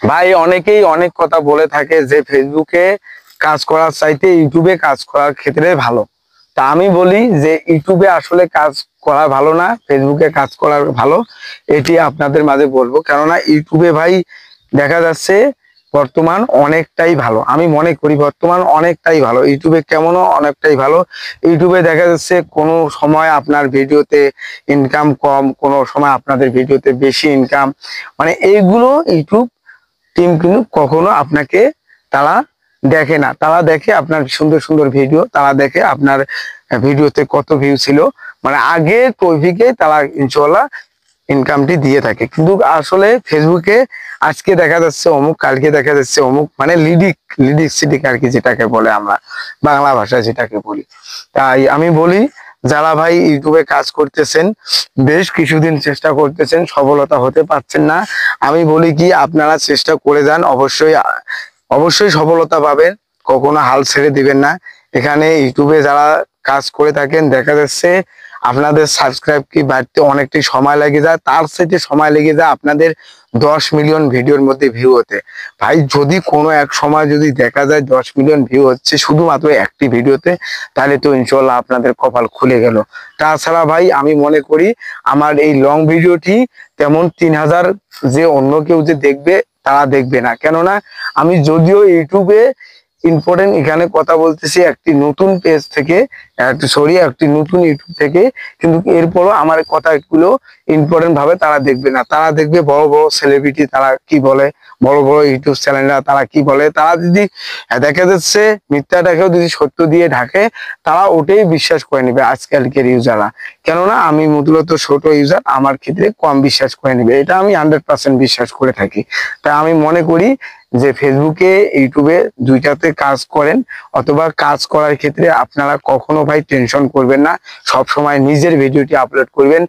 ভাই অনেকেই অনেক কথা বলে থাকে যে ফেসবুকে কাজ করার চাইতে ইউটিউবে কাজ করার ক্ষেত্রে ভালো। তা আমি বলি যে ইউটিউবে আসলে কাজ করা ভালো না, ফেসবুকে কাজ করা ভালো। এটি আপনাদের মাঝে বলবো, কেননা ইউটিউবে ভাই দেখা যাচ্ছে বর্তমান অনেকটাই ভালো। আমি মনে করি বর্তমান অনেকটাই ভালো, ইউটিউবে কেমনও অনেকটাই ভালো। ইউটিউবে দেখা যাচ্ছে কোনো সময় আপনার ভিডিওতে ইনকাম কম, কোনো সময় আপনাদের ভিডিওতে বেশি ইনকাম। মানে এইগুলো ইউটিউব টিম কিন্তু কখনো আপনাকে তারা দেখে না। তারা দেখে আপনার সুন্দর সুন্দর ভিডিও, তারা দেখে আপনার ভিডিওতে কত ভিউ ছিল, মানে আগে টপিকে তারা ইনশাল্লাহ ইনকামটি দিয়ে থাকে। কিন্তু আসলে ফেসবুকে আজকে দেখা যাচ্ছে অমুক, কালকে দেখা যাচ্ছে অমুক, মানে লিডিক লিডিক সিডিক আর কি, যেটাকে বলে আমরা বাংলা ভাষায় যেটাকে বলি। তাই আমি বলি, যারা ভাই ইউটিউবে কাজ করতেছেন, বেশ কিছুদিন চেষ্টা করতেছেন, সফলতা হতে পারছেন না, আমি বলি কি আপনারা চেষ্টা করে যান, অবশ্যই অবশ্যই সফলতা পাবেন। কখনো হাল ছেড়ে দিবেন না। এখানে ইউটিউবে যারা কাজ করে থাকেন দেখা যাচ্ছে আপনাদের সাবস্ক্রাইব কি বাড়তে অনেকটাই সময় লেগে যায়, তার সাথে সময় লেগে যায় আপনাদের 10 মিলিয়ন ভিডিওর মধ্যে ভিউ হতে। ভাই যদি কোনো এক সময় যদি দেখা যায় 10 মিলিয়ন ভিউ হচ্ছে শুধুমাত্র একটি ভিডিওতে, তাহলে তো ইনশাল্লাহ আপনাদের কপাল খুলে গেল। তাছাড়া ভাই আমি মনে করি আমার এই লং ভিডিওটি তেমন 3,000 যে অন্য কেউ যে দেখবে তারা দেখবে না, কেননা আমি যদিও ইউটিউবে ইম্পর্টেন্ট এখানে কথা বলতেছি একটি নতুন পেজ থেকে, একটি নতুন ইউটিউব থেকে, কিন্তু এরপরও আমার কথাগুলো ইম্পর্টেন্ট ভাবে তারা দেখবে না। তারা দেখবে বড় বড় সেলিব্রিটি তারা কি বলে, বড় বড় ইউটিউব চ্যানেলরা তারা কি বলে। তারা যদি দেখা যাচ্ছে মিথ্যাটাকেও যদি সত্য দিয়ে ঢাকে, তারা ওটাই বিশ্বাস করে নেবে আজকালকের ইউজাররা। কেননা আমি মূলত ছোট ইউজার, আমার ক্ষেত্রে কম বিশ্বাস করে নেবে, এটা আমি 100% বিশ্বাস করে থাকি। তাই আমি মনে করি যে ফেসবুকে ইউটিউবে দুইটাতে কাজ করেন, অথবা কাজ করার ক্ষেত্রে আপনারা কখনো ভাই টেনশন করবেন না, সব সময় নিজের ভিডিওটি আপলোড করবেন।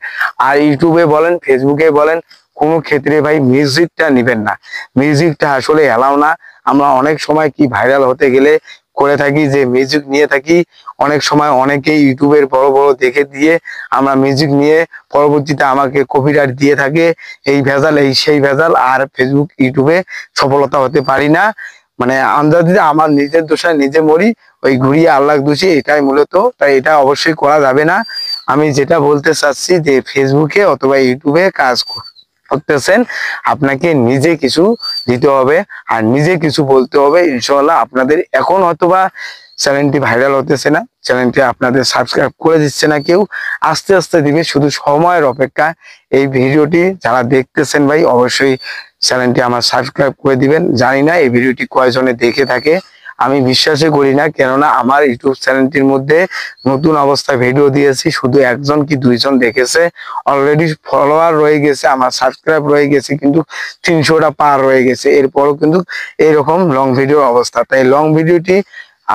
আর ইউটিউবে বলেন ফেসবুকে বলেন, কোনো ক্ষেত্রে ভাই মিউজিকটা নেবেন না, মিউজিকটা আসলে এলাও না। আমরা অনেক সময় কি ভাইরাল হতে গেলে করে থাকি যে মিউজিক নিয়ে থাকি, অনেক সময় অনেকেই ইউটিউবের বড় বড় দেখে দিয়ে আমরা মিউজিক নিয়ে পরবর্তীতে আমাকে কপিরাইট দিয়ে থাকে, এই ভেজাল এই সেই ভেজাল, আর ফেসবুক ইউটিউবে সফলতা হতে পারি না। মানে আন্দাজে আমার নিজের দোষায় নিজে মরি, ওই ঘুরিয়ে আল্লাহ দোষী, এটাই মূলত। তাই এটা অবশ্যই করা যাবে না। আমি যেটা বলতে চাচ্ছি যে ফেসবুকে অথবা ইউটিউবে কাজ করতেছেন, আপনাকে নিজে কিছু দিতে হবে আর নিজে কিছু বলতে হবে। ইনশাআল্লাহ আপনাদের এখন হয়তোবা চ্যানেলটি ভাইরাল হতেছে না, চ্যানেলটি আপনাদের সাবস্ক্রাইব করে দিচ্ছে না কেউ, আস্তে আস্তে দিবে, শুধু সময়ের অপেক্ষা। এই ভিডিওটি যারা দেখতেছেন ভাই অবশ্যই চ্যানেলটি আমার সাবস্ক্রাইব করে দিবেন। জানি না এই ভিডিওটি কয়জনে দেখে থাকে, আমি বিশ্বাসই করি না, কেননা আমার ইউটিউব চ্যানেলটির মধ্যে নতুন অবস্থায় ভিডিও দিয়েছি, শুধু একজন কি দুইজন দেখেছে। অলরেডি ফলোয়ার রয়ে গেছে, আমার সাবস্ক্রাইব রয়ে গেছে কিন্তু 300টা পার রয়ে গেছে, এরপরও কিন্তু এইরকম লং ভিডিওর অবস্থা। তাই লং ভিডিওটি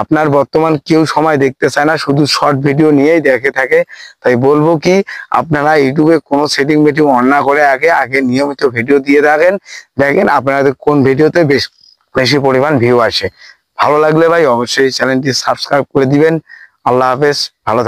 আপনার বর্তমান কেউ সময় দেখতে চায় না, শুধু শর্ট ভিডিও নিয়েই দেখে থাকে। তাই বলবো কি, আপনারা ইউটিউবে কোনো সেটিং মেটিং অন না করে আগে আগে নিয়মিত ভিডিও দিয়ে রাখেন, দেখেন আপনাদের কোন ভিডিওতে বেশি পরিমাণ ভিউ আসে। ভালো লাগলে ভাই অবশ্যই চ্যানেলটি সাবস্ক্রাইব করে দিবেন। আল্লাহ হাফেজ, ভালো থাকবেন।